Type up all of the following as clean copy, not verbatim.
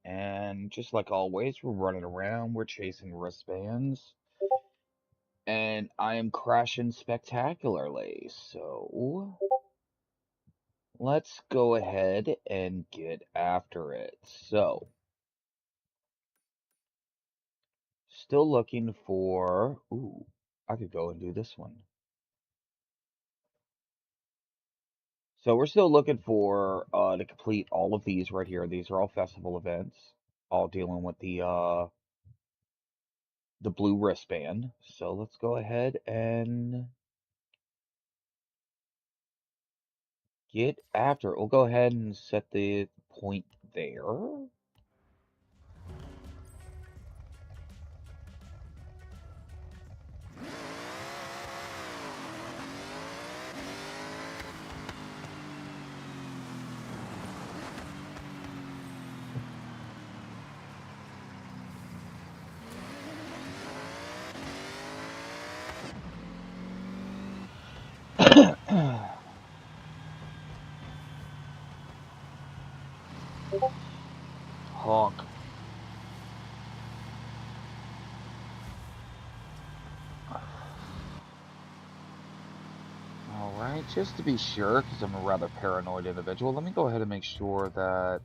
And just like always, we're running around, we're chasing wristbands, and I am crashing spectacularly. So let's go ahead and get after it. So, still looking for. Ooh, I could go and do this one. So we're still looking for to complete all of these right here. These are all festival events, all dealing with the blue wristband. So let's go ahead and get after it. We'll go ahead and set the point there. Honk. Alright, just to be sure, because I'm a rather paranoid individual, let me go ahead and make sure that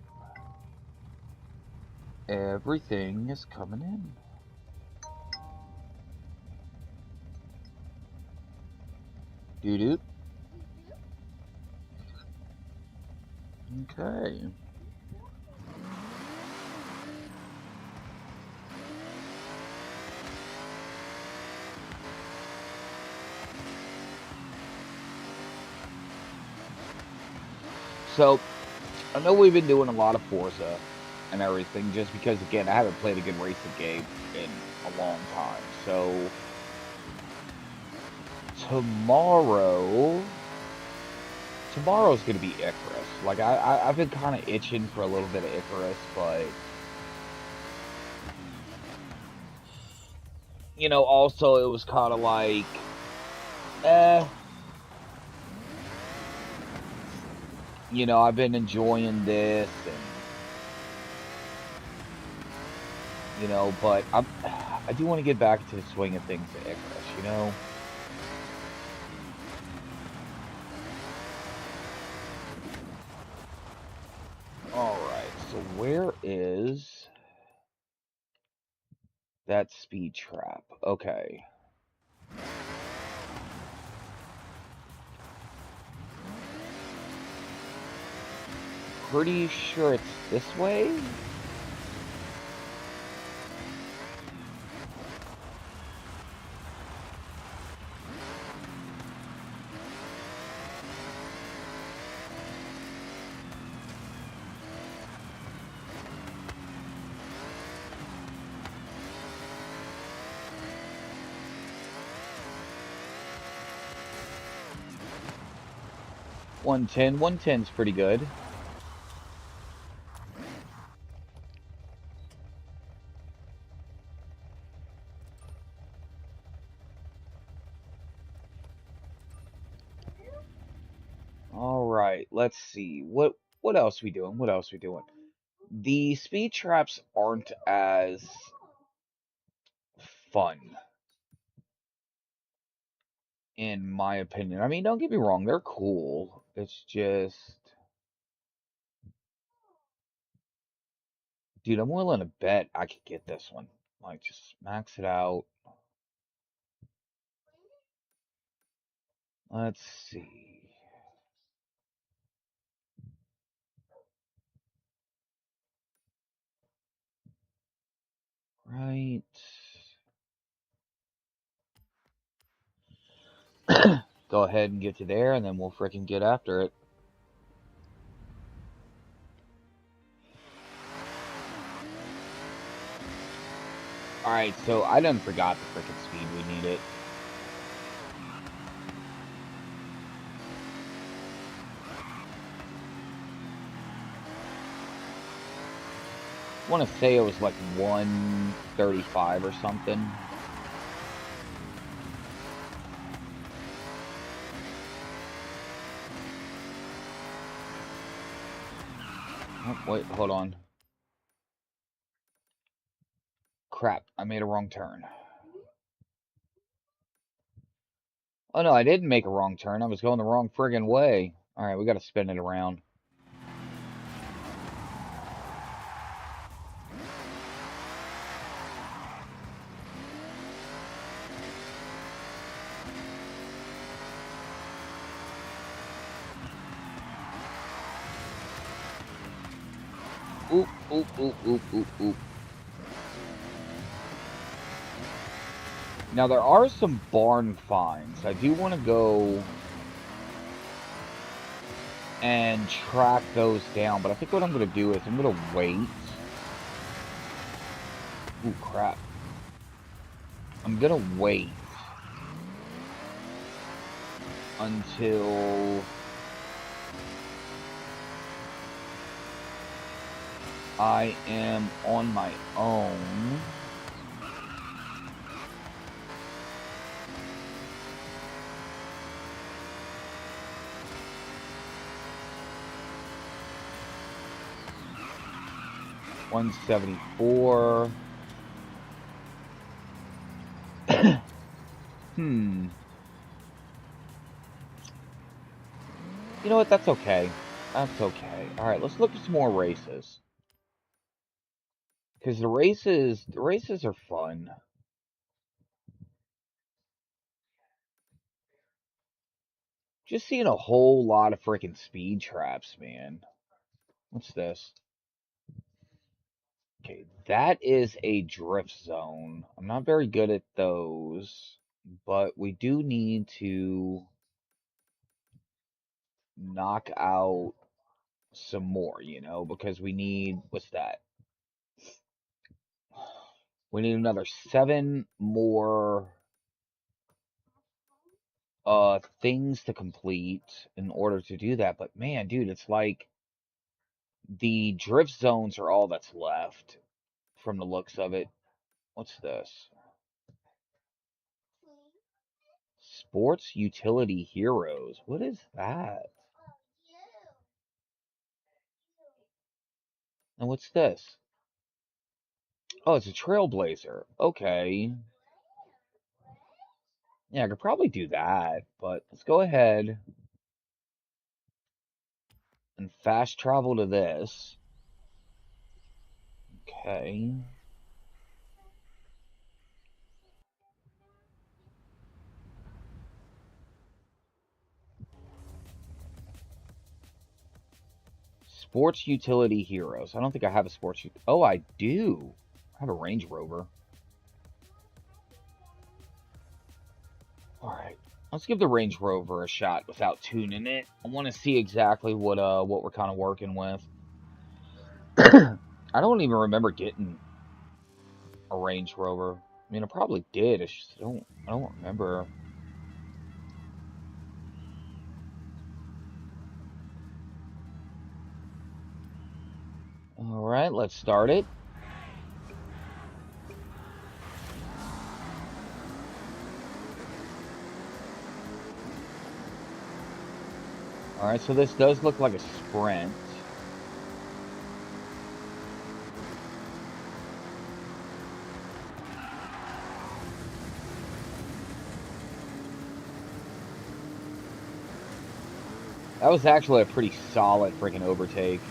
everything is coming in. Doo-doo. Okay. So, I know we've been doing a lot of Forza and everything, just because, again, I haven't played a good racing game in a long time. So, tomorrow, tomorrow's gonna be Icarus. Like, I've been kind of itching for a little bit of Icarus, but, also it was kind of like, eh, I've been enjoying this, and, but I do want to get back to the swing of things at Icarus. Alright, so where is that speed trap? Okay. Pretty sure it's this way? One 110's pretty good. Alright, let's see. What else we doing? What else we doing? The speed traps aren't as fun, in my opinion. I mean, don't get me wrong, they're cool. It's just, dude, I'm willing to bet I could get this one. Like, just max it out. Let's see. Right. Go ahead and get to there, and then we'll freaking get after it. Alright, so I done forgot the freaking speed we needed. I want to say it was like 135 or something. Oh, wait, hold on. crap. I made a wrong turn. Oh, no, I didn't make a wrong turn. I was going the wrong friggin' way. Alright, we gotta spin it around. Oop, oop, oop, oop, oop, oop. Now, there are some barn finds. I do want to go and track those down, but I think what I'm going to do is I'm going to wait. Ooh, crap. I'm going to wait until I am on my own. $174. You know what? That's okay. That's okay. Alright, let's look at some more races. Because the races are fun. Just seeing a whole lot of freaking speed traps, man. What's this? Okay, that is a drift zone. I'm not very good at those, but we do need to knock out some more, you know, because we need, what's that? We need another 7 more things to complete in order to do that. But man, dude, it's like the drift zones are all that's left from the looks of it. What's this? Sports Utility Heroes. What is that? And what's this? Oh, it's a Trailblazer. Okay. Yeah, I could probably do that, but let's go ahead and fast travel to this. Okay. Sports Utility Heroes. I don't think I have a sports. Oh, I do. I have a Range Rover. All right. Let's give the Range Rover a shot without tuning it. I want to see exactly what we're kind of working with. I don't even remember getting a Range Rover. I mean, I probably did. I don't remember. All right, let's start it. All right, so this does look like a sprint. That was actually a pretty solid freaking overtake.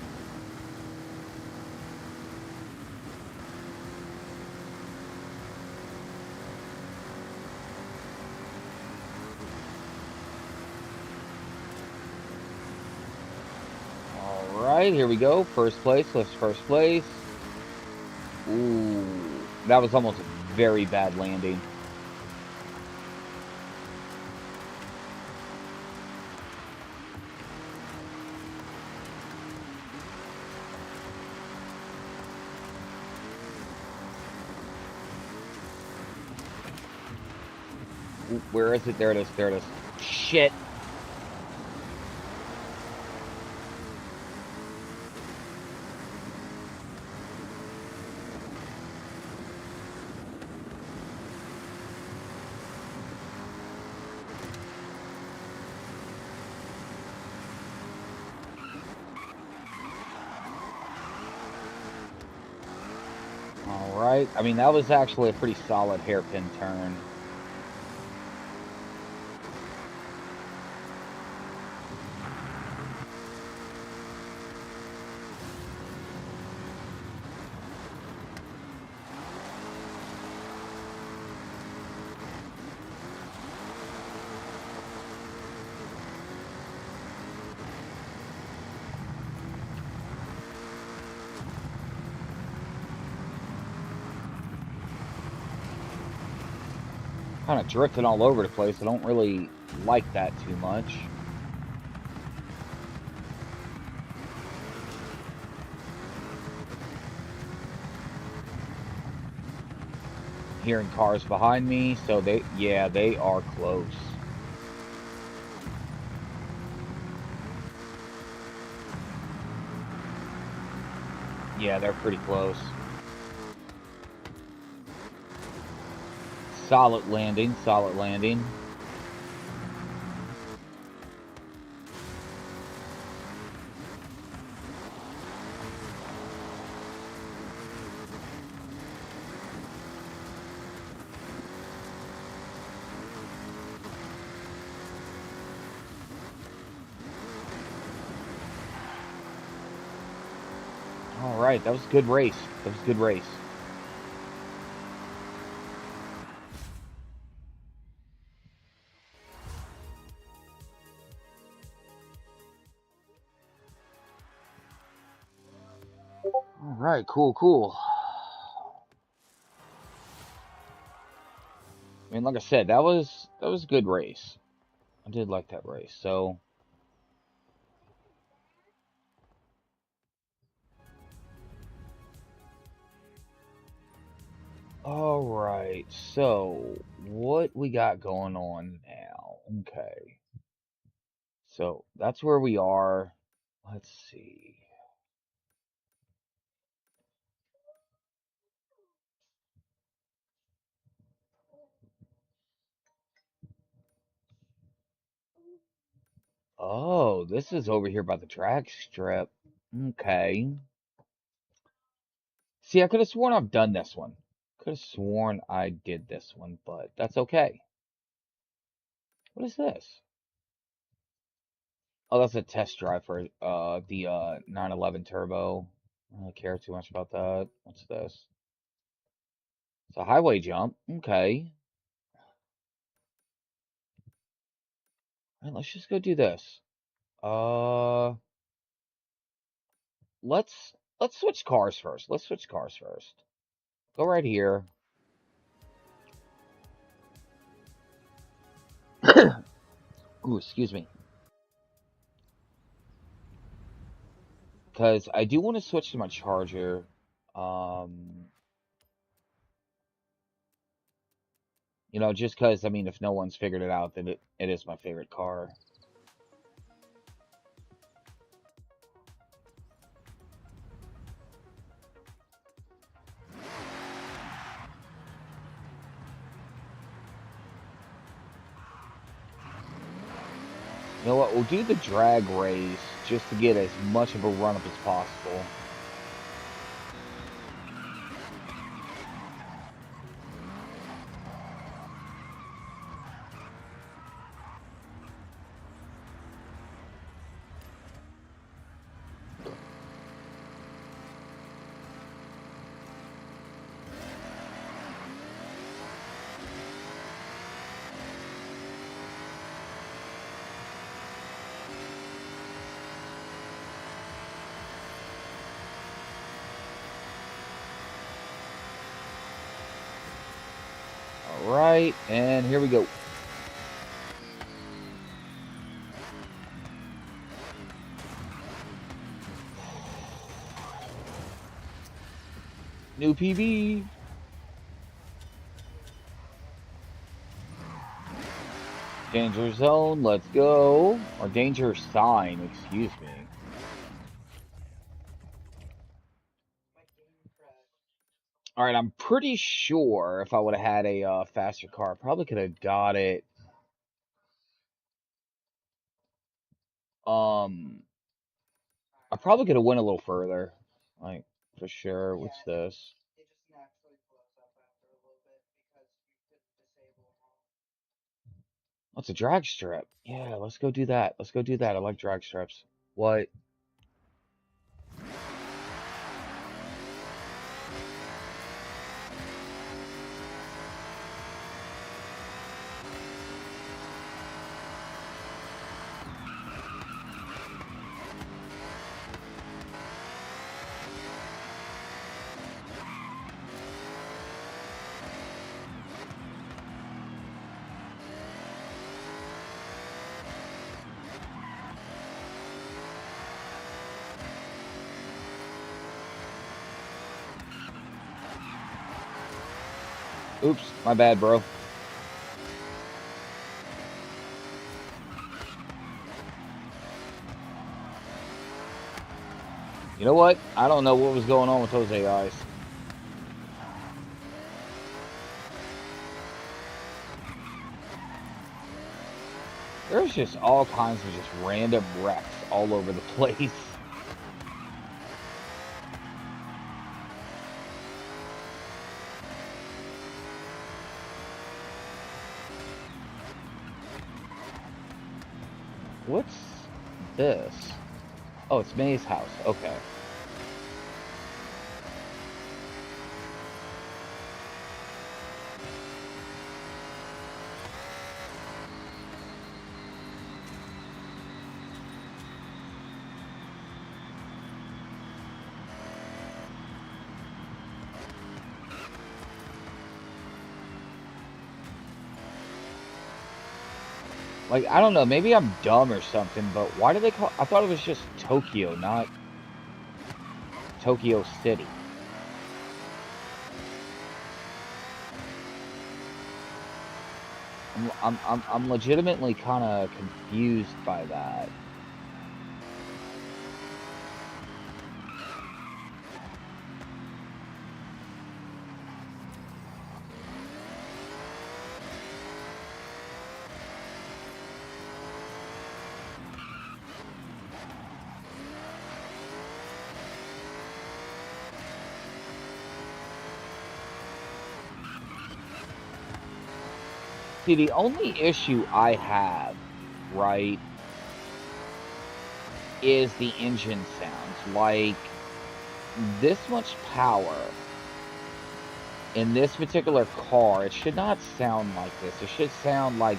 All right, here we go. First place. Let's first place. Ooh, that was almost a very bad landing. Ooh, where is it? There it is. There it is. Shit. Alright. I mean, that was actually a pretty solid hairpin turn. Kind of drifting all over the place. I don't really like that too much. Hearing cars behind me, so yeah, they are close. Yeah, they're pretty close. Solid landing, solid landing. Alright, that was a good race. That was a good race. Alright, cool, cool. I mean, like I said, that was a good race. I did like that race. So, alright. So, what we got going on now? Okay. So, that's where we are. Let's see. Oh, this is over here by the drag strip. Okay. See, I could have sworn I've done this one. Could have sworn I did this one, but that's okay. What is this? Oh, that's a test drive for the 911 Turbo. I don't really care too much about that. What's this? It's a highway jump. Okay. All right, let's just go do this. Uh, let's switch cars first. Let's switch cars first. Go right here. Ooh, excuse me. Because I do want to switch to my Charger. Um, just because, I mean, if no one's figured it out, then it is my favorite car. You know what? We'll do the drag race just to get as much of a run up as possible. All right, and here we go. New PB. Danger zone, let's go. Or danger sign, excuse me. All right, I'm pretty sure if I would have had a faster car, I probably could have got it. Um, I probably could have went a little further, like for sure. What's this? What's a drag strip? Yeah, let's go do that. Let's go do that. I like drag strips. What? Oops, my bad, bro. You know what? I don't know what was going on with those AIs. There's just all kinds of just random wrecks all over the place. What's this? Oh, it's May's house. Okay. Like, I don't know, maybe I'm dumb or something, but why do they call... I thought it was just Tokyo, not Tokyo City. I'm legitimately kind of confused by that. See, the only issue I have, right, is the engine sounds. Like, this much power in this particular car, it should not sound like this. It should sound like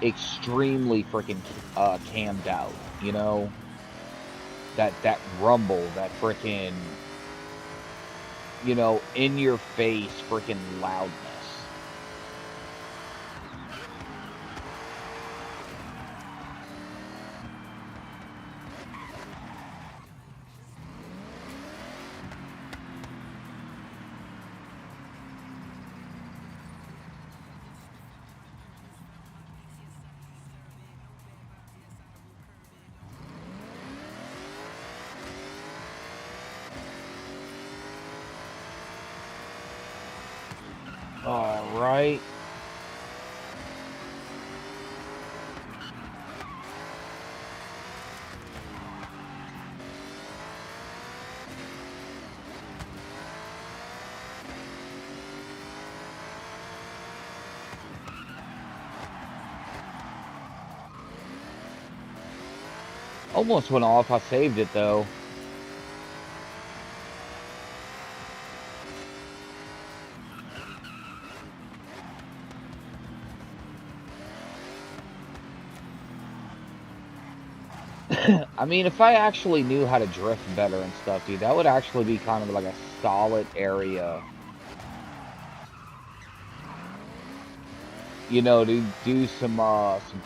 extremely freaking cammed out, you know? That rumble, that freaking, you know, in your face freaking loudness. All right. Almost went off. I saved it though. I mean, if I actually knew how to drift better and stuff, dude, that would actually be kind of like a solid area, you know, to do some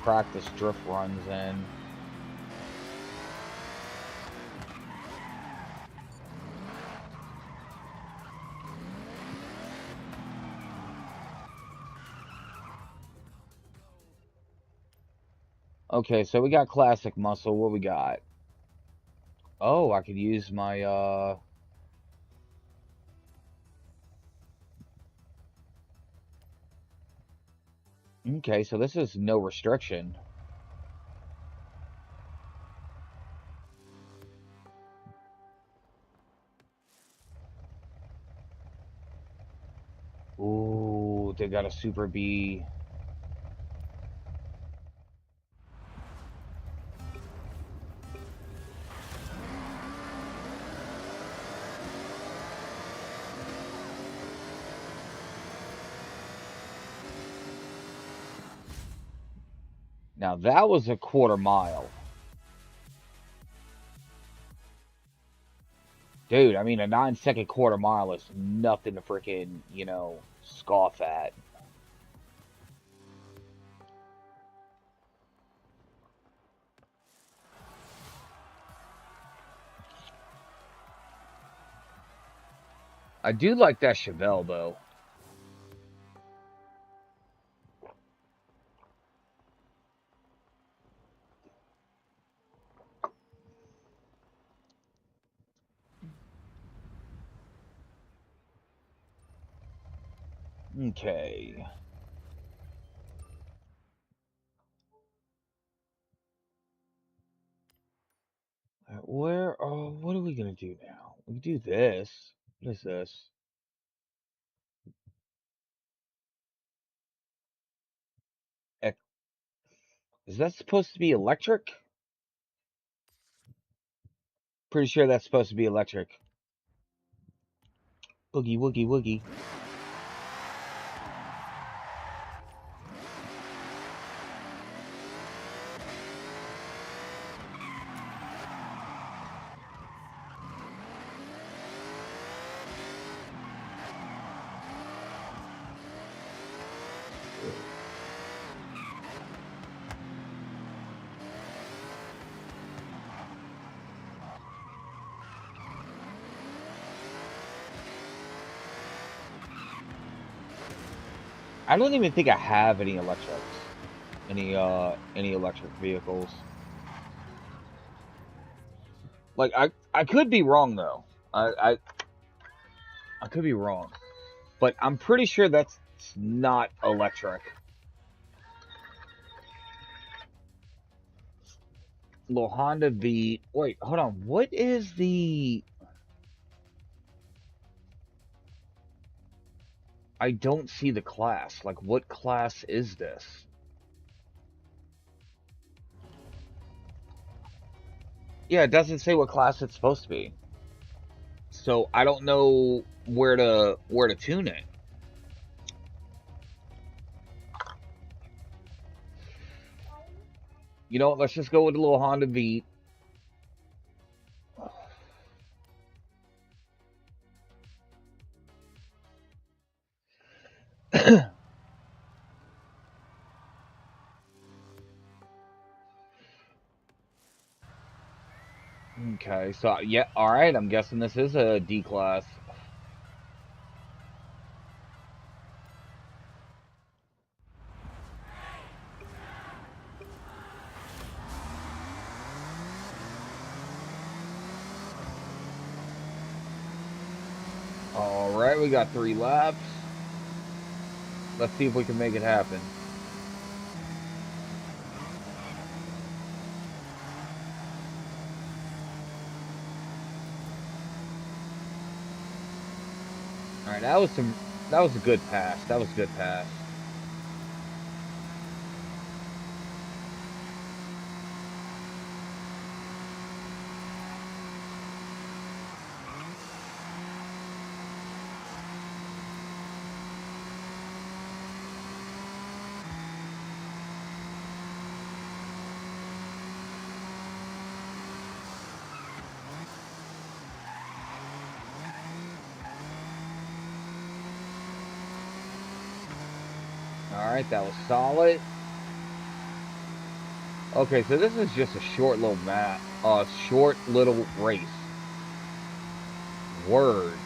practice drift runs in. Okay, so we got classic muscle. What we got? Oh, I could use my okay, so this is no restriction. Ooh, they got a Super B. Now that was a quarter mile. Dude, I mean, a 9-second quarter mile is nothing to freaking, scoff at. I do like that Chevelle, though. Okay. What are we gonna do now? We can do this. What is this? Ec- Is that supposed to be electric? Pretty sure that's supposed to be electric. Boogie, woogie, woogie. I don't even think I have any electrics. Any electric vehicles. Like I could be wrong though. I could be wrong. But I'm pretty sure that's not electric. Little Honda V. Wait, hold on. What is the? I don't see the class. Like, what class is this? Yeah, it doesn't say what class it's supposed to be. So I don't know where to tune it. You know what? Let's just go with the little Honda V. Okay, so yeah, all right. I'm guessing this is a D class. All right, we got 3 laps. Let's see if we can make it happen. All right, that was a good pass. That was a good pass. All right, that was solid. Okay, so this is just a short little short little race. Words.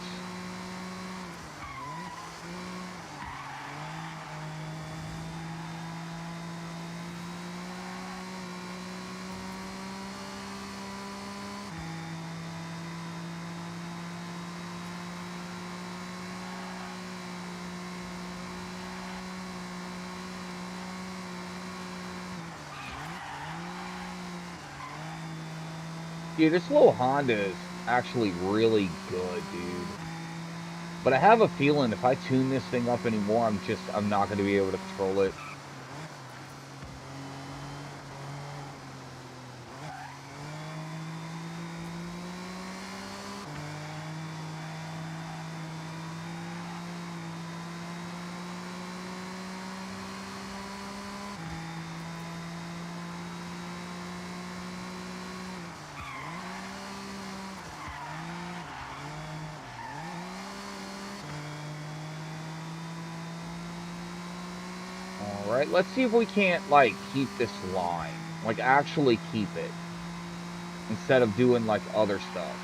Dude, this little Honda is actually really good, dude. But I have a feeling if I tune this thing up anymore, I'm not going to be able to control it. All right, let's see if we can't like keep this line, like actually keep it instead of doing like other stuff.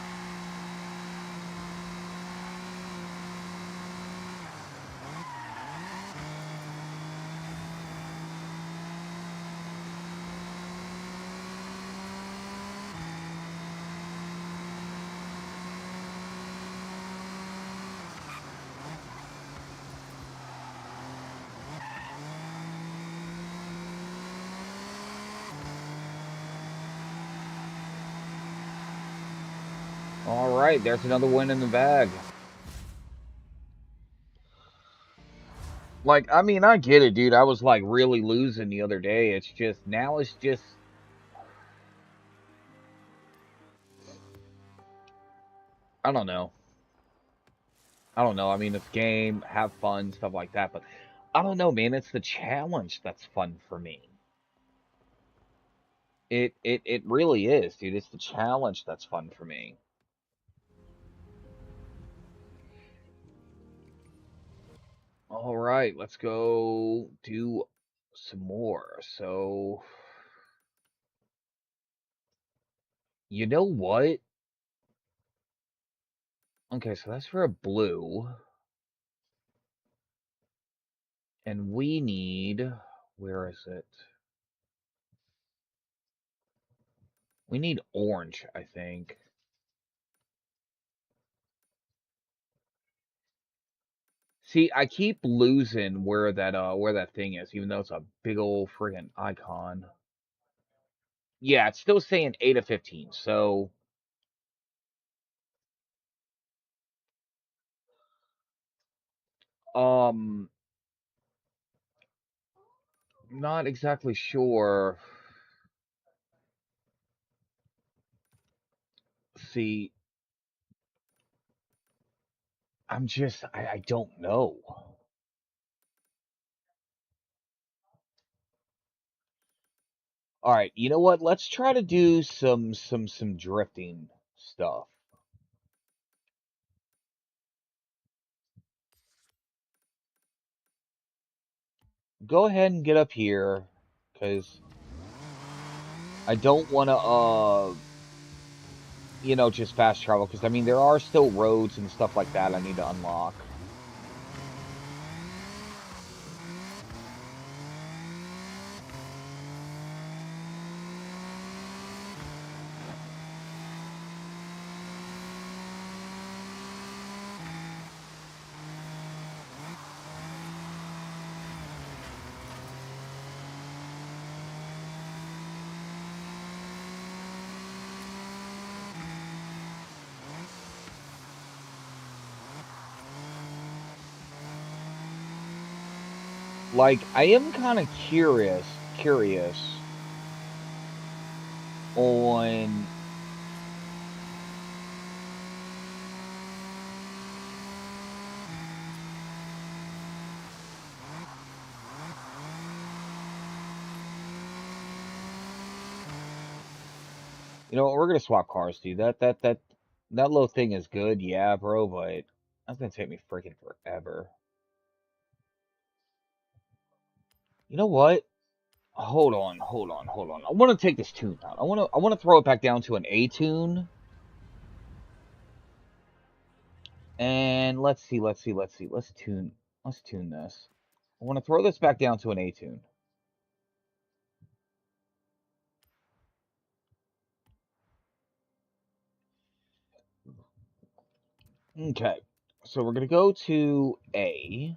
All right, there's another win in the bag. Like, I mean, I get it, dude. I was like really losing the other day. It's just now it's just I don't know. I don't know. I mean, it's game, have fun, stuff like that, but I don't know, man. It's the challenge that's fun for me. It really is, dude. It's the challenge that's fun for me. All right, let's go do some more. So, you know what? Okay, so that's for a blue. And we need, where is it? We need orange, I think. See, I keep losing where that thing is, even though it's a big old friggin' icon. Yeah, it's still saying 8 of 15. So, um, not exactly sure. See, I don't know. All right, you know what? Let's try to do some drifting stuff. Go ahead and get up here, because I don't want to just fast travel. Because I mean, there are still roads and stuff like that I need to unlock. Like, I am kind of curious on, we're gonna swap cars, dude. That little thing is good, yeah, bro, but that's gonna take me freaking forever. You know what? Hold on. I want to take this tune out. I want to throw it back down to an A tune. And let's tune this. I want to throw this back down to an A tune. Okay. So we're gonna go to A.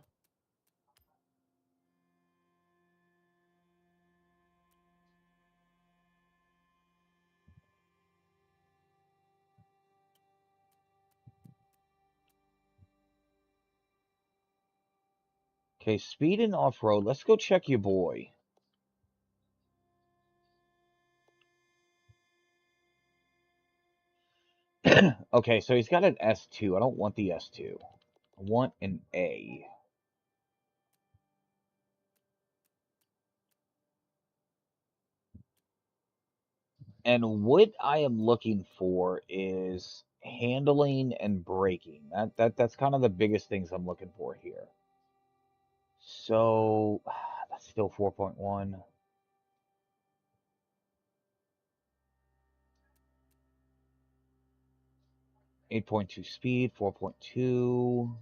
Okay, speed and off-road. Let's go check your boy. Okay, so he's got an S2. I don't want the S2. I want an A. And what I am looking for is handling and braking. That's kind of the biggest things I'm looking for here. So still 4.1. .2 speed, 4.2.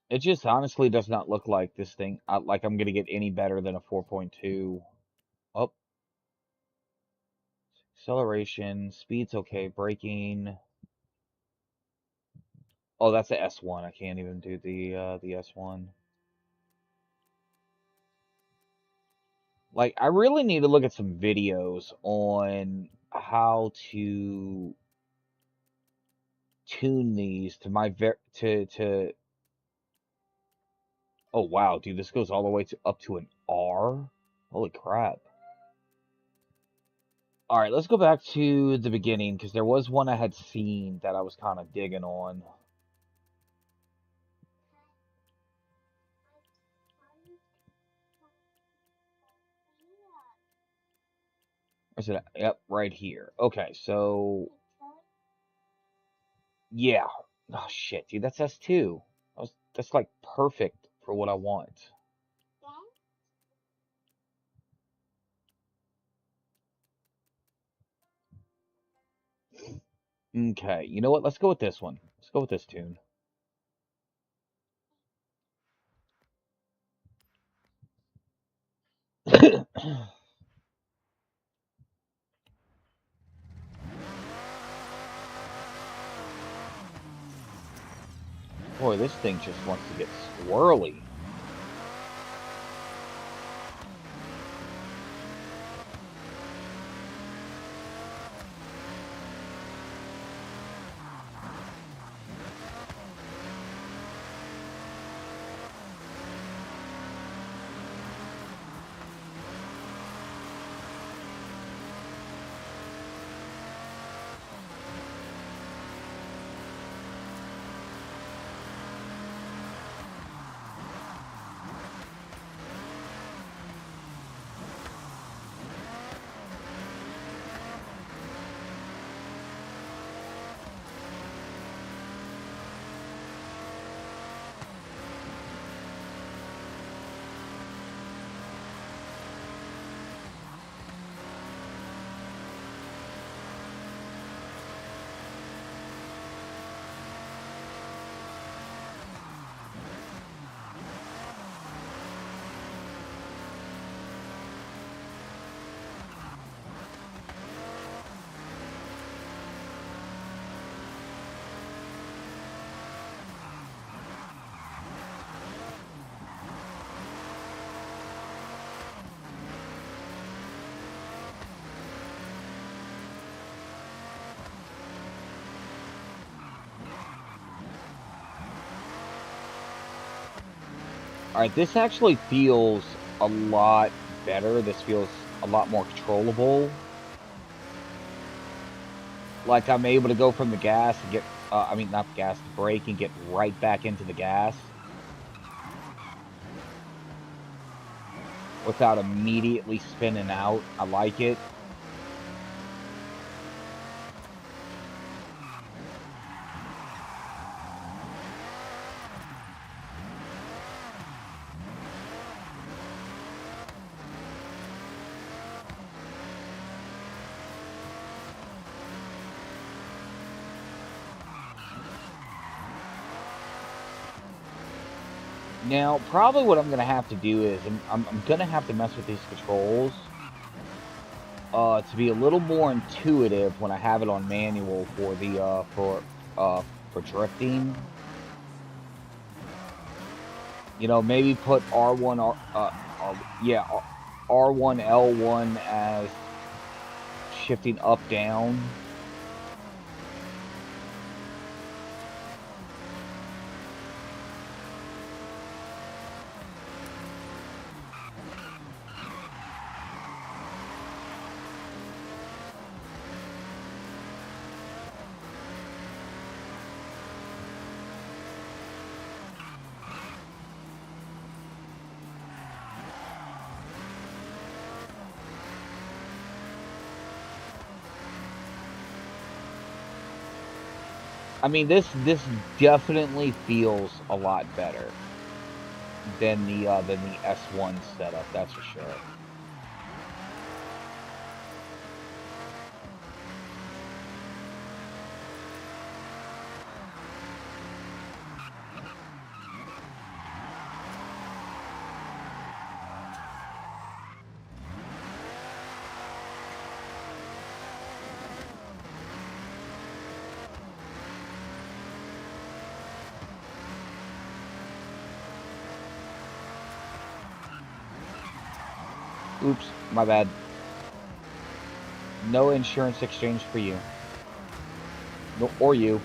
It just honestly does not look like this thing, like I'm going to get any better than a 4.2. Oh, acceleration, speed's okay, braking. Oh, that's a S1. I can't even do the S1. Like, I really need to look at some videos on how to tune these to my to. Oh wow, dude, this goes all the way to up to an R. Holy crap! All right, let's go back to the beginning because there was one I had seen that I was kind of digging on. Is it? Yep, right here. Okay, so yeah. Oh shit, dude, that's S2. That's like perfect for what I want. Okay, you know what? Let's go with this one. Let's go with this tune. Boy, this thing just wants to get squirrely. All right, this actually feels a lot better. This feels a lot more controllable. Like I'm able to go from the gas and get, I mean, not the gas, the brake and get right back into the gas without immediately spinning out. I like it. Now, probably what I'm going to have to do is I'm going to have to mess with these controls to be a little more intuitive when I have it on manual for the for drifting. You know, maybe put R1 yeah, R1 L1 as shifting up down. I mean, this definitely feels a lot better than the S1 setup, that's for sure. Oops, my bad. No insurance exchange for you. No, or you.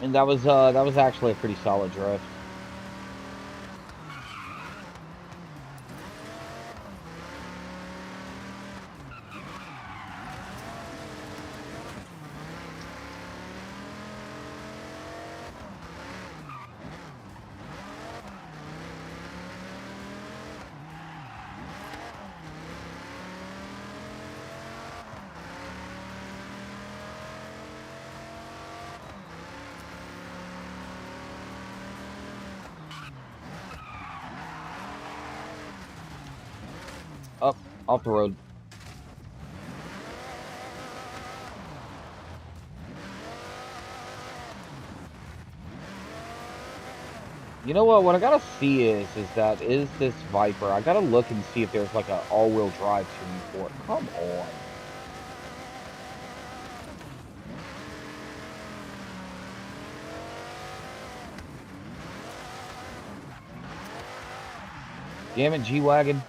And that was actually a pretty solid drift. Up, off the road. You know what? What I gotta see is this Viper. I gotta look and see if there's like a all-wheel drive tuning for it. Come on. Damn it, G-Wagon.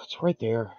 It's right there.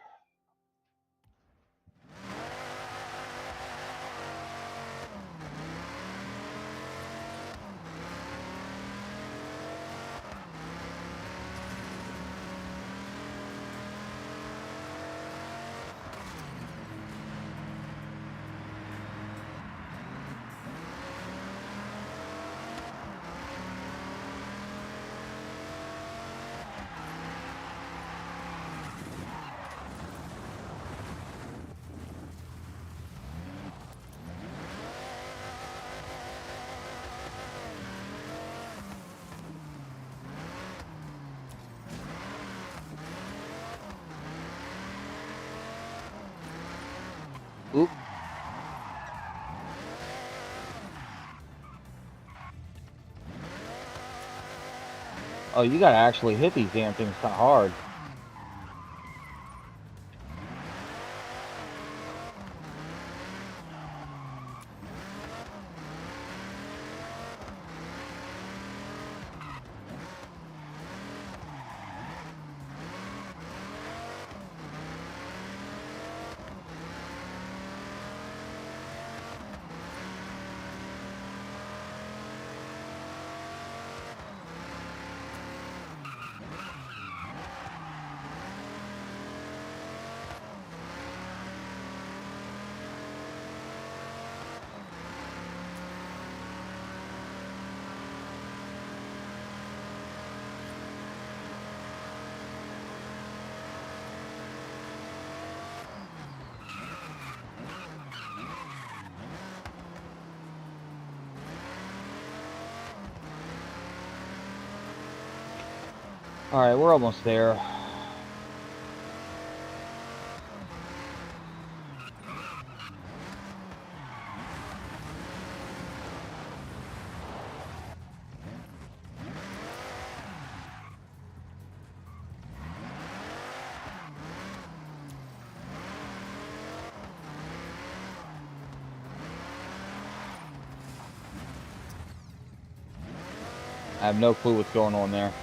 Oop. Oh, you gotta actually hit these damn things kind of hard. Alright, we're almost there. I have no clue what's going on there.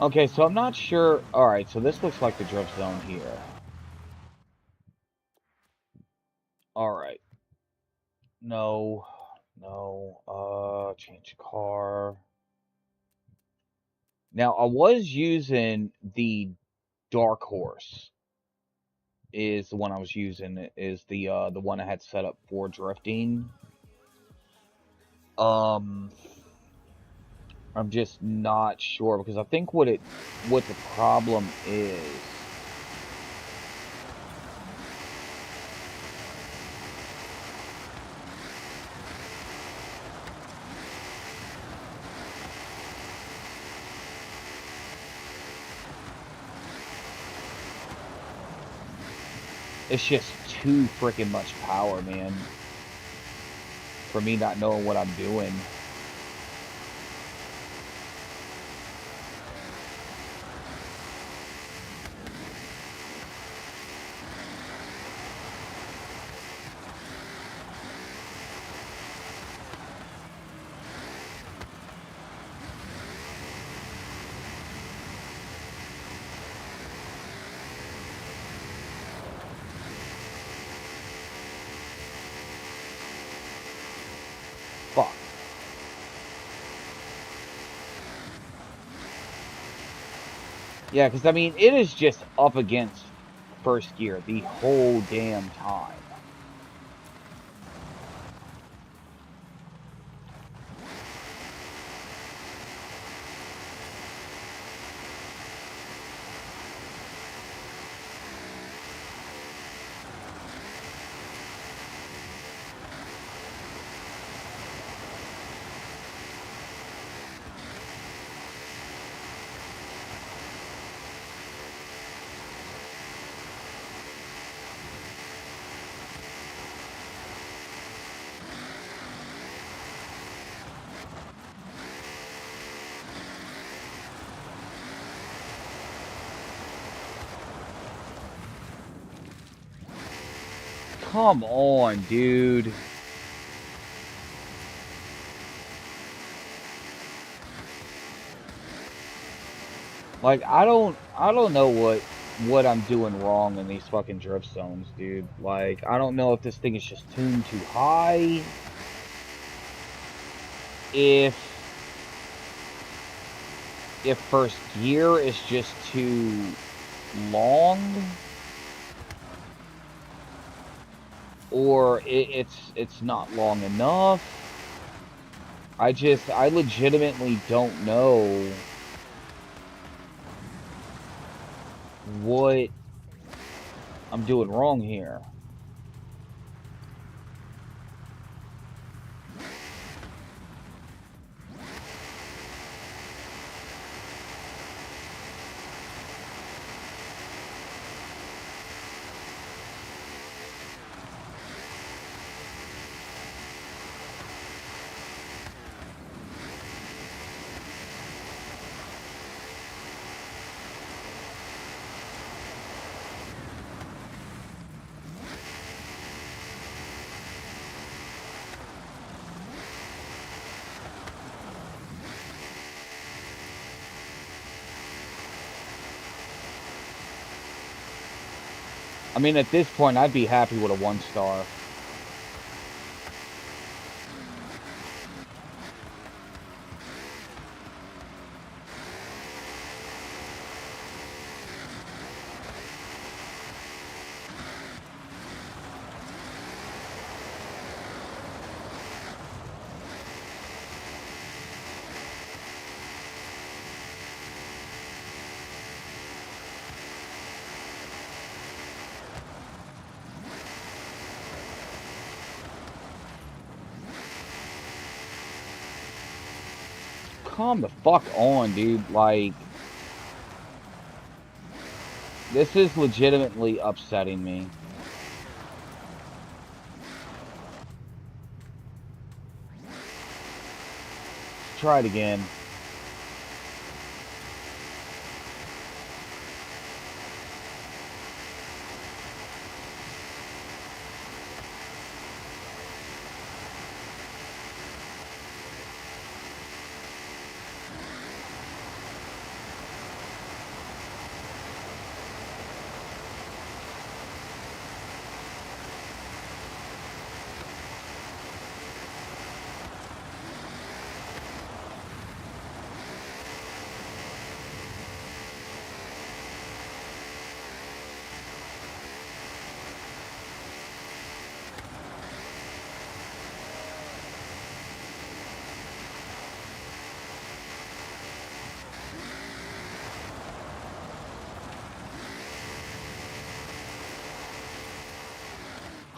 Okay, so I'm not sure. Alright, so this looks like the drift zone here. Alright. No. No. Change car. Now, I was using the Dark Horse. Is the one I was using. Is the one I had set up for drifting. I'm just not sure because I think what the problem is. It's just too freaking much power, man. For me not knowing what I'm doing. Fuck. Yeah, because I mean, it is just up against first gear the whole damn time. Come on, dude. Like, I don't know what I'm doing wrong in these fucking drift zones, dude. Like, I don't know if this thing is just tuned too high. If first gear is just too long, or it's not long enough. I legitimately don't know what I'm doing wrong here. I mean, at this point, I'd be happy with a 1-star. Calm the fuck on, dude. Like, this is legitimately upsetting me. Let's try it again.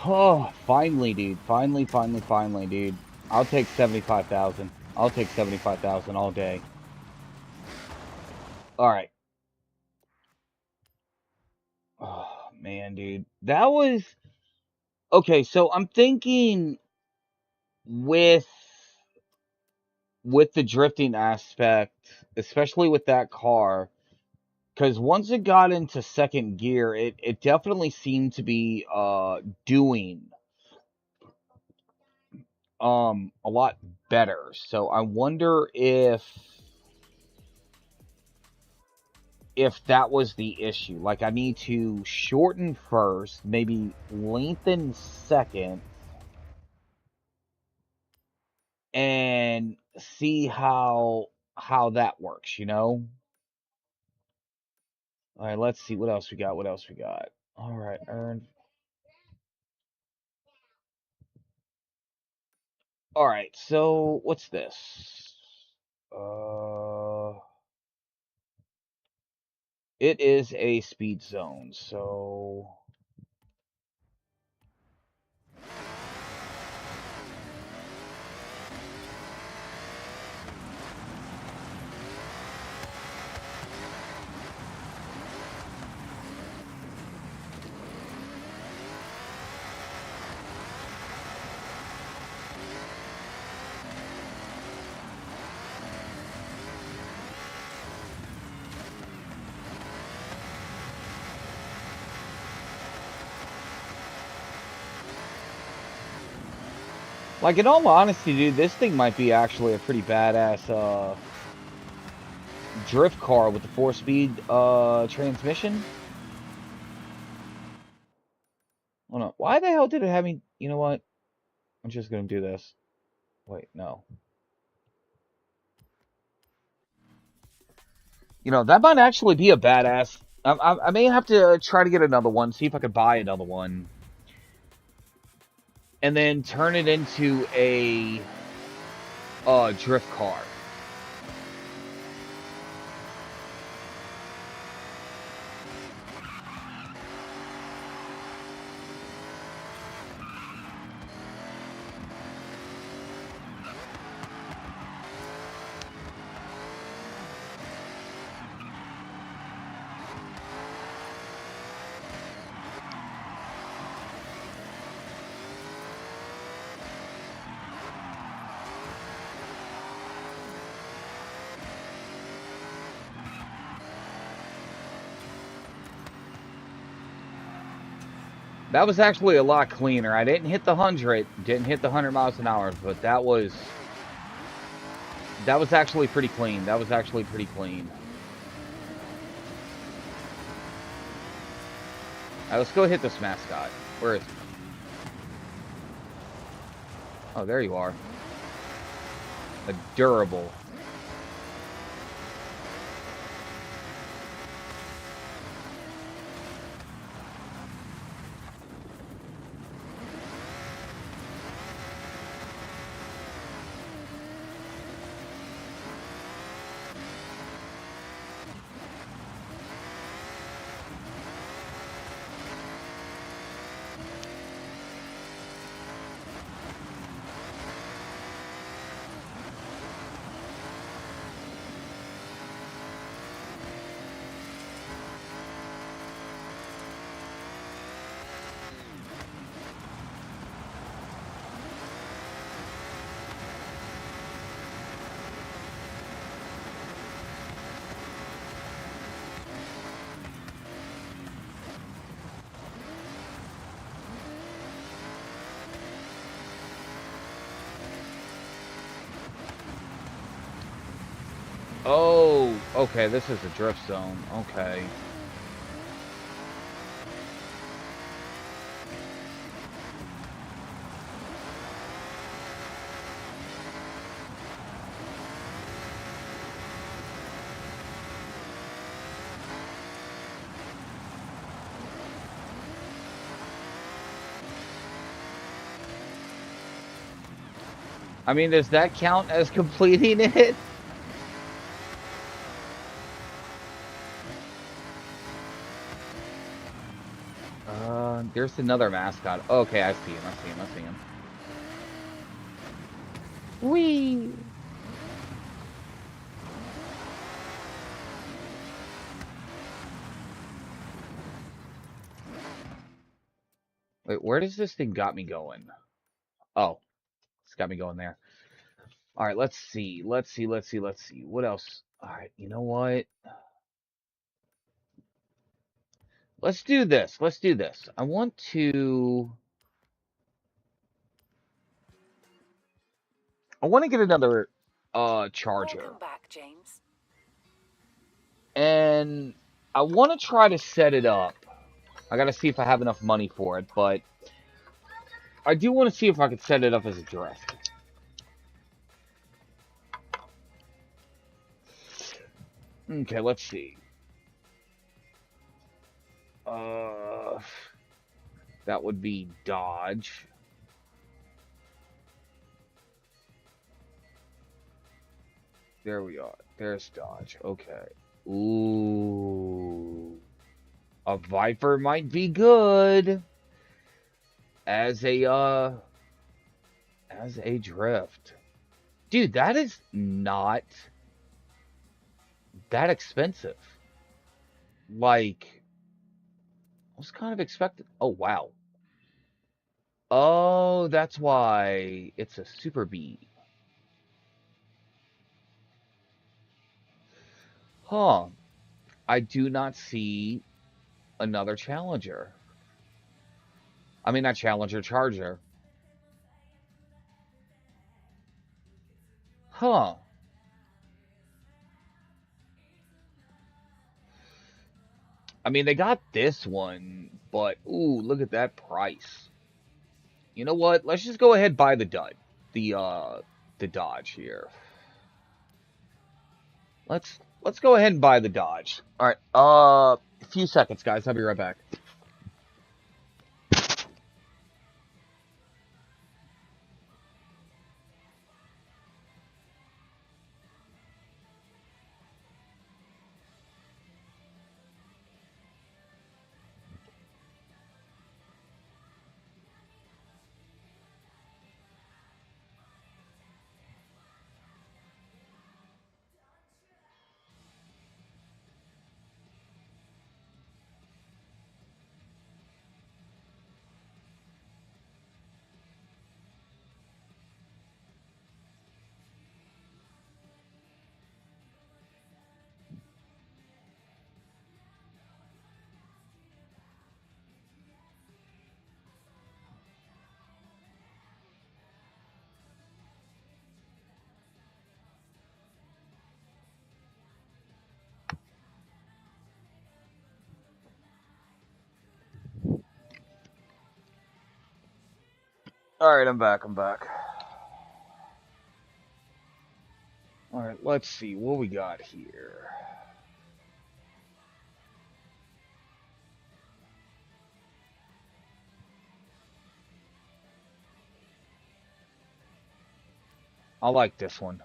Oh, finally, dude. Finally, dude. I'll take 75,000. I'll take 75,000 all day. All right. Oh, man, dude. That was okay. So I'm thinking with the drifting aspect, especially with that car, because once it got into second gear, it definitely seemed to be doing a lot better. So I wonder if that was the issue. Like, I need to shorten first, maybe lengthen second, and see how that works, you know? All right, let's see what else we got. What else we got? All right, earn. All right, so what's this? Uh, it is a speed zone, so like, in all honesty, dude, this thing might be actually a pretty badass drift car with the 4-speed transmission. Oh no, why the hell did it have me? You know what? I'm just gonna do this. Wait, no. You know, that might actually be a badass. I may have to try to get another one, see if I could buy another one, and then turn it into a drift car. That was actually a lot cleaner. I didn't hit the 100, didn't hit the 100 miles an hour, but that was actually pretty clean. That was actually pretty clean. Alright, let's go hit this mascot. Where is he? Oh, there you are. Adorable. Oh, okay, this is a drift zone. Okay. I mean, does that count as completing it? There's another mascot. Okay, I see him. I see him. I see him. Whee! Wait, where does this thing got me going? Oh, it's got me going there. All right, let's see. Let's see. Let's see. Let's see. What else? All right, you know what? Let's do this. Let's do this. I want to get another charger. Welcome back, James. And I want to try to set it up. I got to see if I have enough money for it, but I do want to see if I could set it up as a drift. Okay, let's see. That would be dodge. There we are. There's dodge. Okay. Ooh. A Viper might be good as a drift. Dude, that is not that expensive. Like, I was kind of expecting. Oh, wow. Oh, that's why it's a super beam. Huh. I do not see another challenger. I mean, not challenger, charger. Huh. I mean, they got this one, but ooh, look at that price. You know what? Let's just go ahead and buy the dud. The Dodge here. Let's go ahead and buy the Dodge. All right. A few seconds, guys. I'll be right back. Alright, I'm back, Alright, let's see what we got here. I like this one.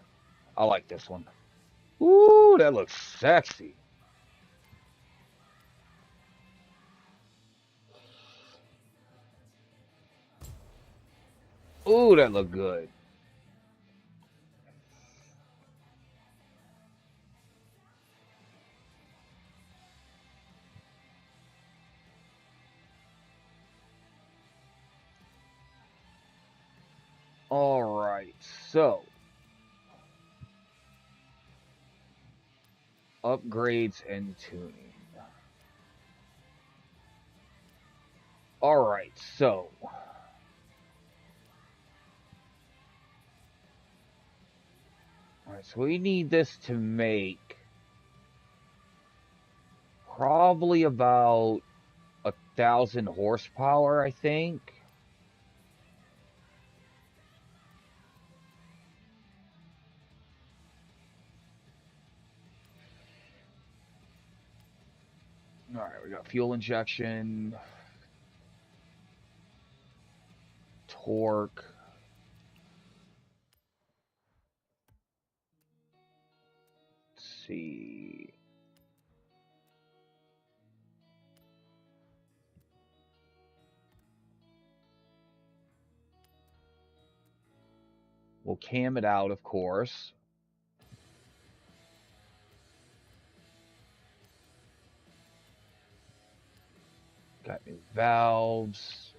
I like this one. Ooh, that looks sexy. Ooh, that looked good. Alright, so upgrades and tuning. Alright, so alright, so we need this to make probably about 1,000 horsepower, I think. Alright, we got fuel injection, torque. Let's see. We'll cam it out, of course. Got new valves.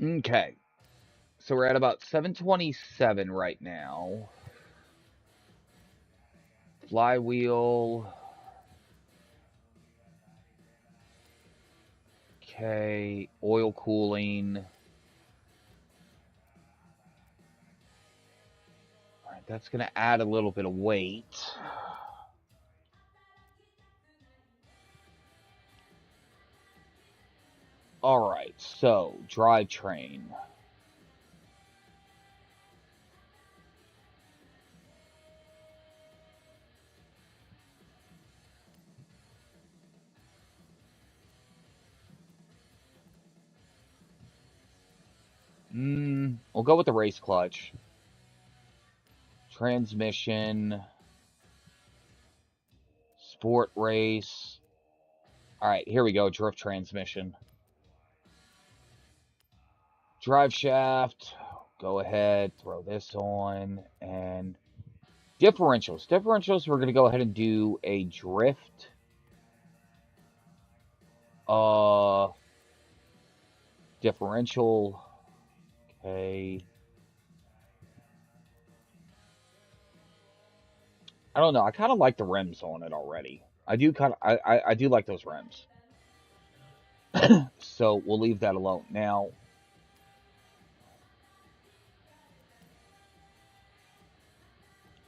Okay. So we're at about 727 right now. Flywheel. Okay. Oil cooling. All right, that's going to add a little bit of weight. All right, so drivetrain. We'll go with the race clutch. Transmission. Sport race. All right, here we go. Drift transmission. Drive shaft. Go ahead, throw this on. And differentials. Differentials, we're going to go ahead and do a drift. Differential. Okay. I don't know. I kind of like the rims on it already. I do kind of. I do like those rims. So we'll leave that alone. Now,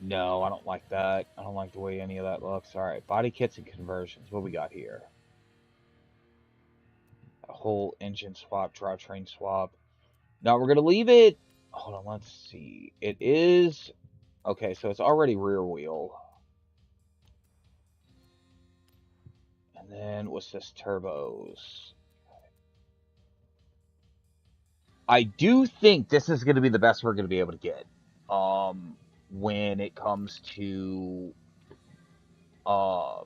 no, I don't like that. I don't like the way any of that looks. All right, body kits and conversions. What we got here? A whole engine swap, drivetrain swap. Now we're gonna leave it. Hold on, let's see. It is okay. So it's already rear wheel. And then what's this? Turbos. I do think this is going to be the best we're going to be able to get. When it comes to uh,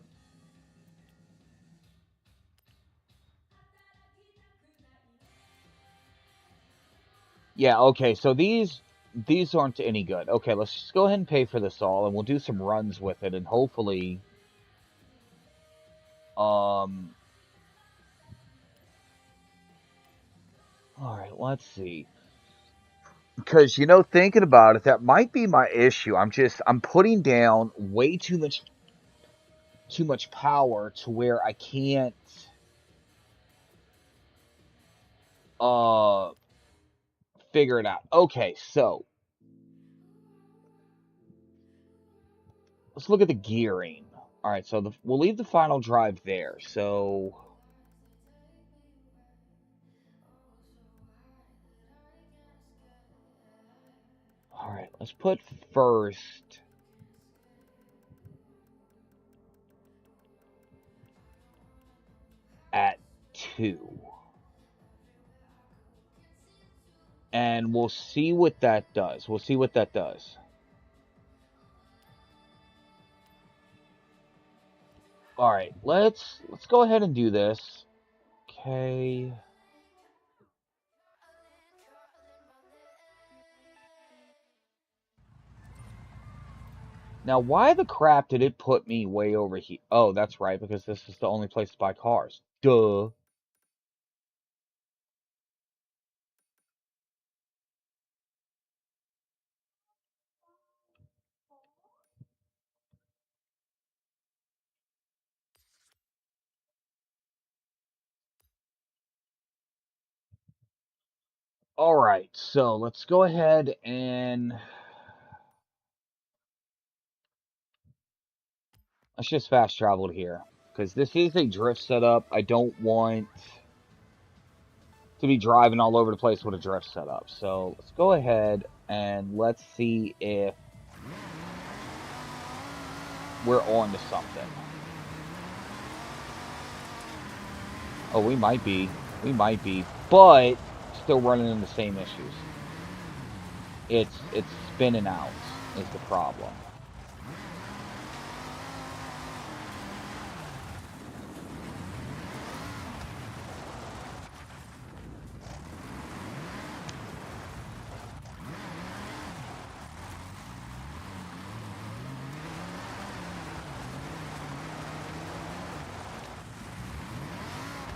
yeah, okay. So these aren't any good. Okay, let's just go ahead and pay for this all, and we'll do some runs with it, and hopefully, um, all right, let's see. Because thinking about it, that might be my issue. I'm putting down way too much power to where I can't figure it out. Okay, so let's look at the gearing. All right, so we'll leave the final drive there. So, all right, let's put first at 2. And we'll see what that does. We'll see what that does. All right, let's go ahead and do this. Okay. Now, why the crap did it put me way over here? Oh, that's right, because this is the only place to buy cars. Duh. All right, so let's go ahead and let's just fast travel to here. Because this is a drift setup. I don't want to be driving all over the place with a drift setup. So let's go ahead and let's see if we're on to something. Oh, we might be. We might be. But still running into the same issues. It's spinning out is the problem.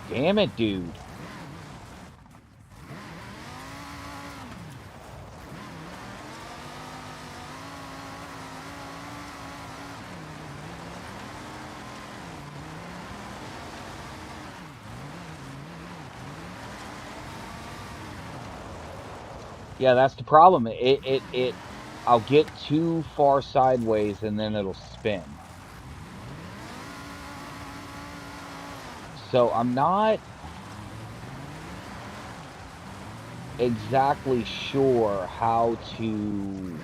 Damn it, dude. Yeah, that's the problem. I'll get too far sideways and then it'll spin. So I'm not exactly sure how to,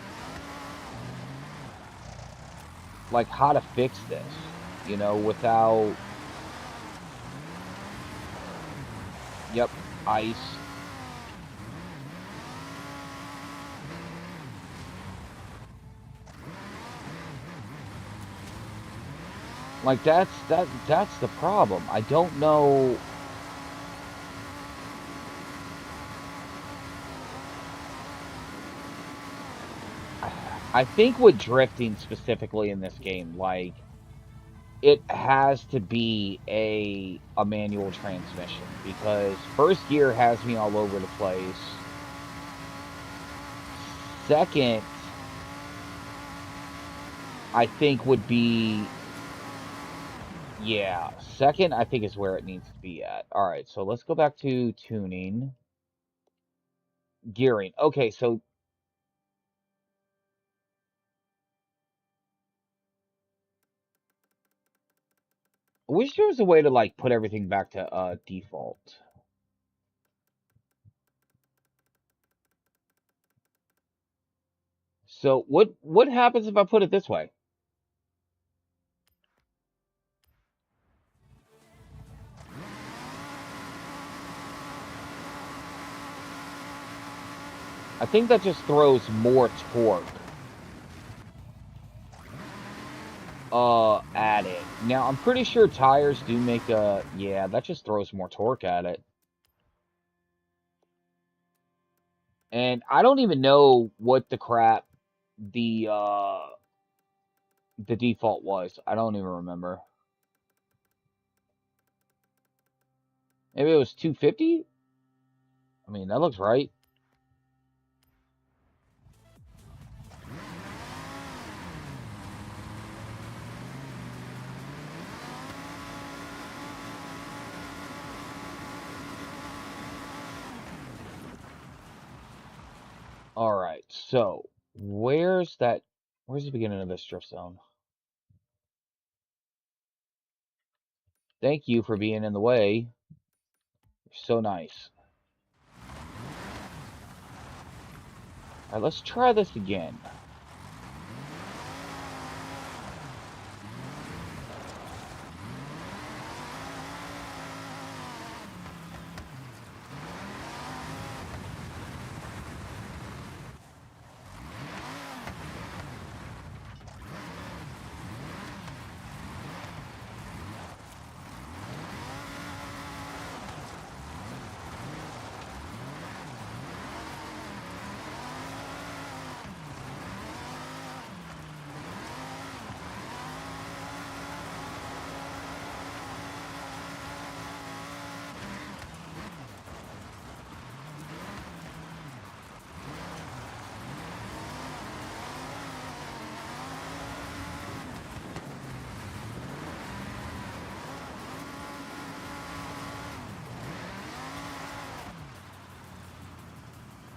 like, how to fix this, you know, without, yep, ice. Like, that's the problem. I don't know. I think with drifting specifically in this game, like, it has to be a manual transmission because first gear has me all over the place. Second, I think would be, yeah, second I think is where it needs to be at. All right, so let's go back to tuning, gearing. Okay, so I wish there was a way to like put everything back to default. So what happens if I put it this way? I think that just throws more torque at it. Now I'm pretty sure tires do make a, yeah, that just throws more torque at it. And I don't even know what the crap the default was. I don't even remember. Maybe it was 250? I mean, that looks right. Alright, so where's that? Where's the beginning of this drift zone? Thank you for being in the way. You're so nice. Alright, let's try this again.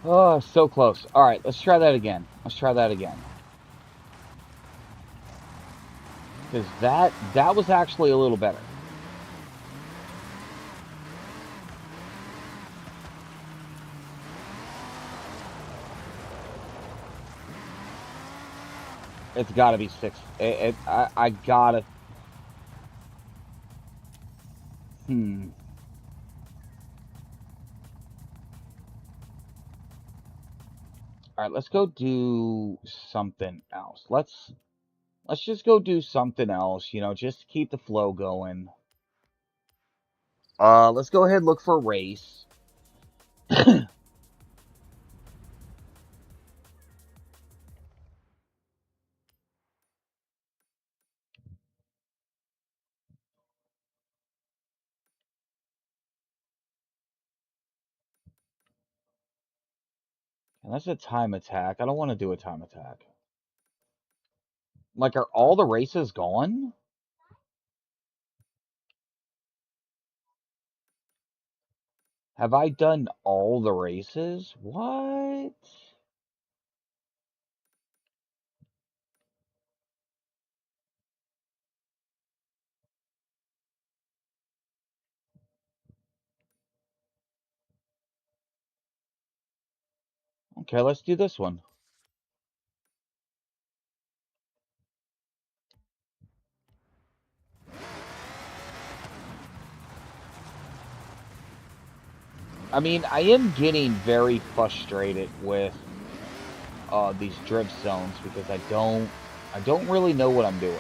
Oh, so close. Alright, let's try that again. Let's try that again. Because that was actually a little better. It's gotta be 6. I gotta... Hmm. Alright, let's go do something else. Let's just go do something else, you know, just to keep the flow going. Let's go ahead and look for a race. And that's a time attack. I don't want to do a time attack. Like, are all the races gone? Have I done all the races? What? Okay, let's do this one. I mean, I am getting very frustrated with these drift zones because I don't really know what I'm doing.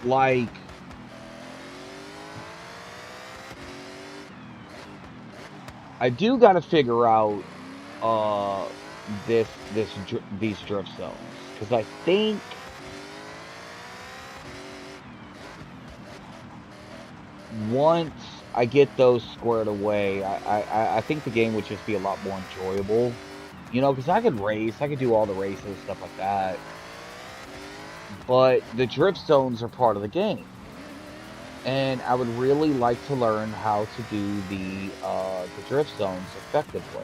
Like, I do got to figure out uh these drift zones because I think once I get those squared away, I think the game would just be a lot more enjoyable. You know, because I could race, I could do all the races, stuff like that. But the drift zones are part of the game. And I would really like to learn how to do the drift zones effectively.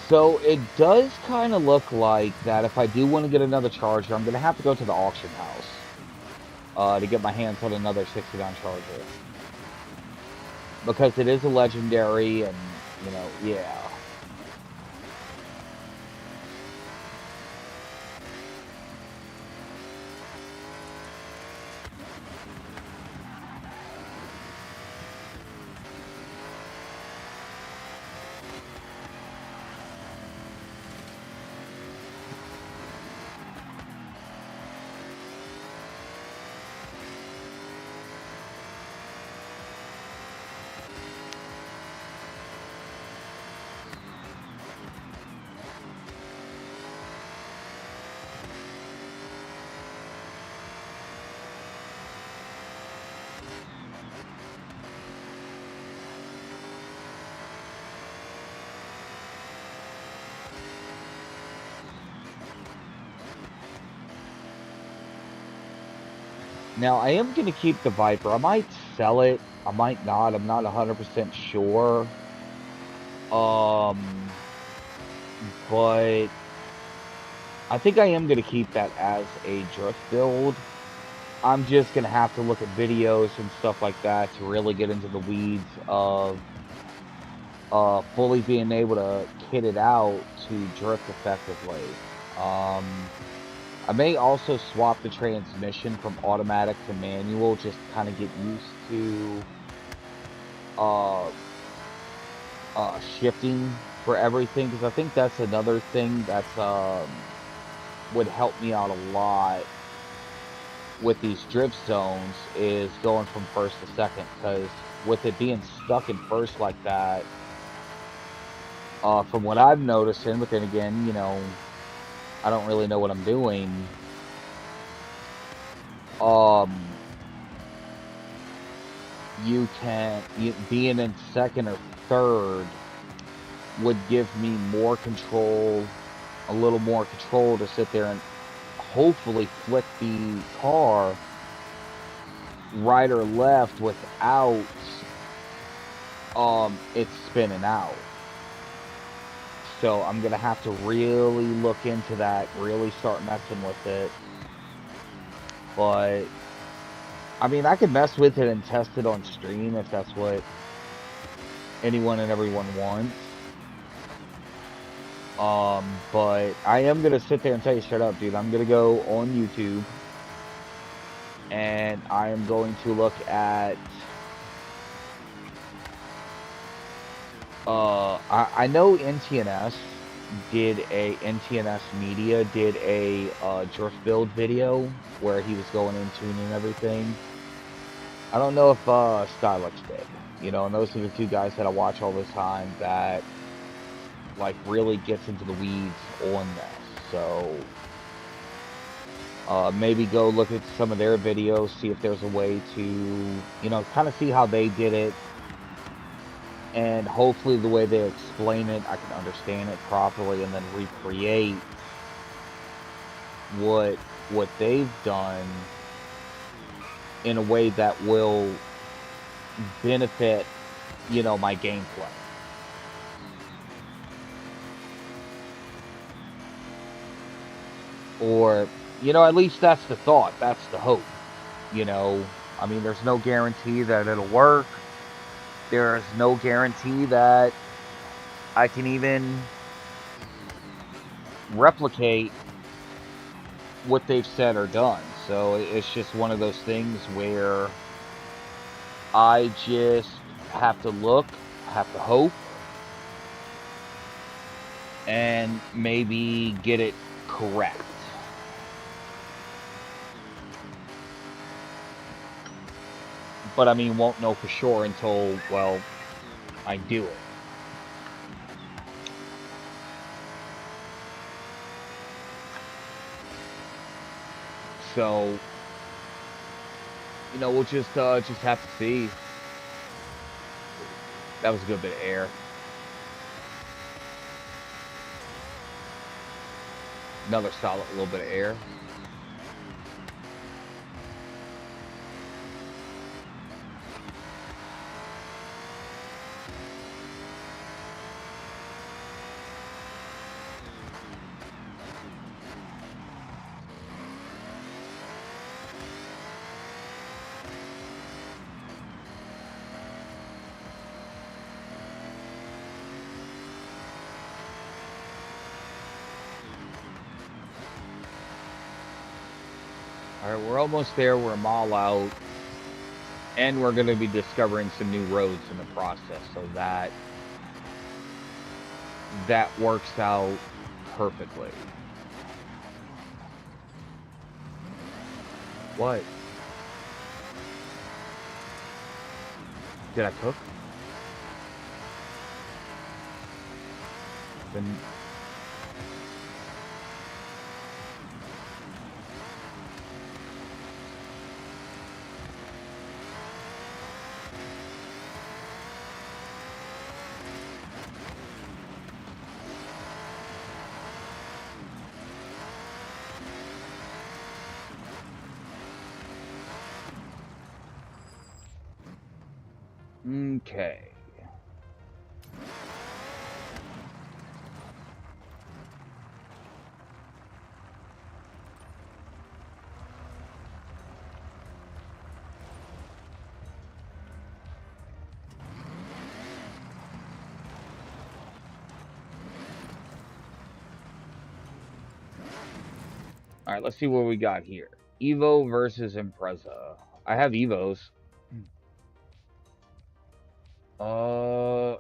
So it does kind of look like that if I do want to get another charger, I'm going to have to go to the auction house to get my hands on another 69 charger. Because it is a legendary and, you know, yeah. Now, I am going to keep the Viper. I might sell it. I might not. I'm not 100% sure. But I think I am going to keep that as a drift build. I'm just going to have to look at videos and stuff like that to really get into the weeds of fully being able to kit it out to drift effectively. I may also swap the transmission from automatic to manual just to kind of get used to uh, shifting for everything, because I think that's another thing that's would help me out a lot with these drift zones is going from first to second, because with it being stuck in first like that, from what I've noticed, and but then again, I don't really know what I'm doing. Um, being in second or third would give me more control, a little more control to sit there and hopefully flick the car right or left without it spinning out. So I'm gonna have to really look into that, really start messing with it. But I mean, I could mess with it and test it on stream if that's what anyone and everyone wants. But I am gonna sit there and tell you straight up, dude. I'm gonna go on YouTube and I am going to look at. I know NTNS Media did a drift build video where he was going in tuning and everything. I don't know if Skylux did. And those are the two guys that I watch all the time that like really gets into the weeds on this. So maybe go look at some of their videos, see if there's a way to, kind of see how they did it. And hopefully the way they explain it, I can understand it properly and then recreate what they've done in a way that will benefit, my gameplay. Or, at least that's the thought, that's the hope. I mean, there's no guarantee that it'll work. There's no guarantee that I can even replicate what they've said or done. So it's just one of those things where I just have to look, have to hope, and maybe get it correct. But I mean, won't know for sure until, well, I do it. So, we'll just have to see. That was a good bit of air. Another solid little bit of air. Alright, we're almost there. We're a mile out. And we're going to be discovering some new roads in the process. So that works out perfectly. What? Did I cook? Then... Okay. Alright, let's see what we got here. Evo versus Impreza. I have Evos.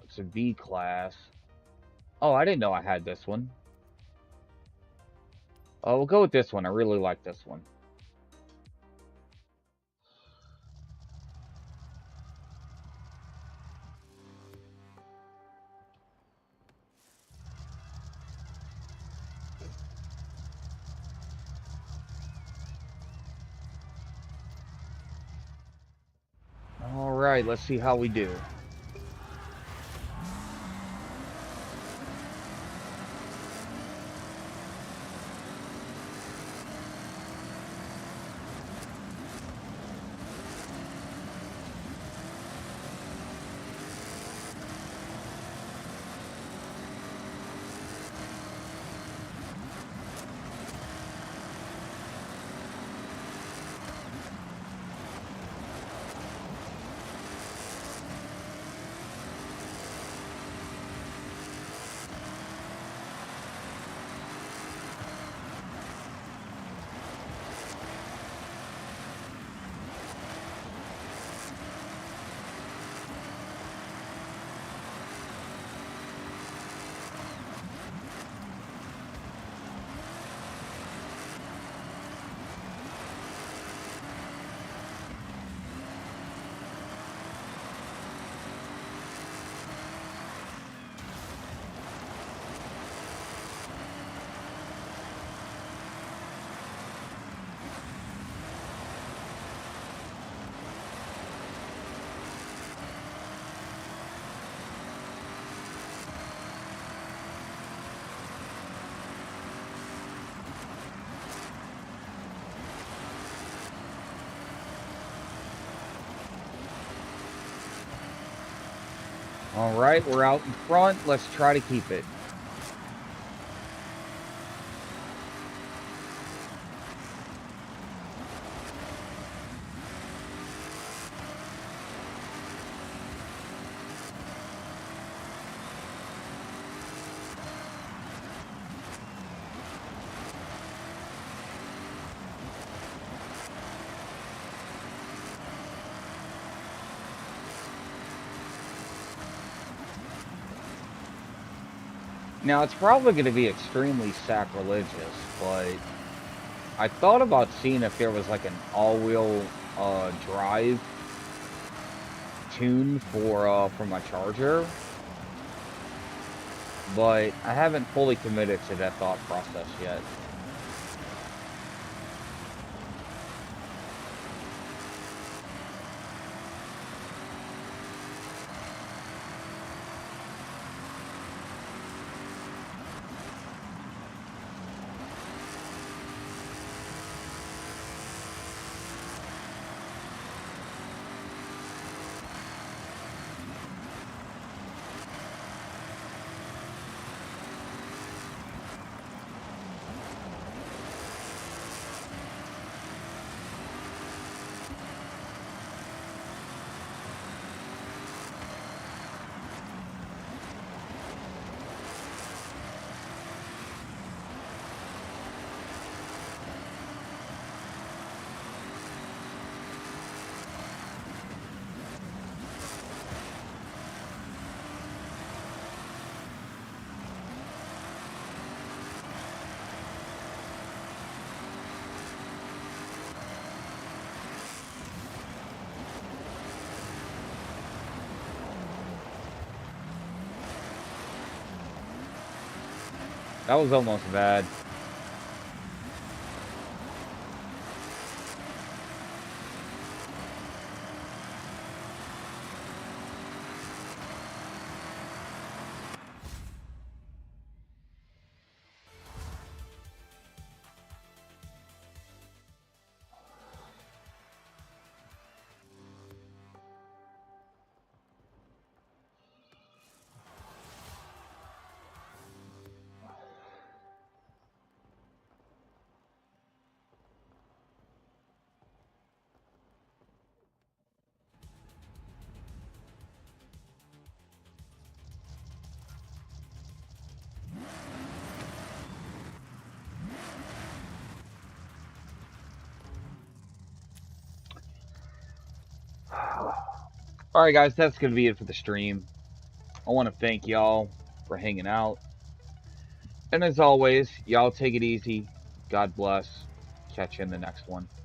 It's a B class. Oh, I didn't know I had this one. Oh, we'll go with this one. I really like this one. Alright, let's see how we do. Alright, we're out in front. Let's try to keep it. Now, it's probably going to be extremely sacrilegious, but I thought about seeing if there was like an all-wheel drive tune for my Charger, but I haven't fully committed to that thought process yet. That was almost bad. Alright, guys, that's going to be it for the stream. I want to thank y'all for hanging out. And as always, y'all take it easy. God bless. Catch you in the next one.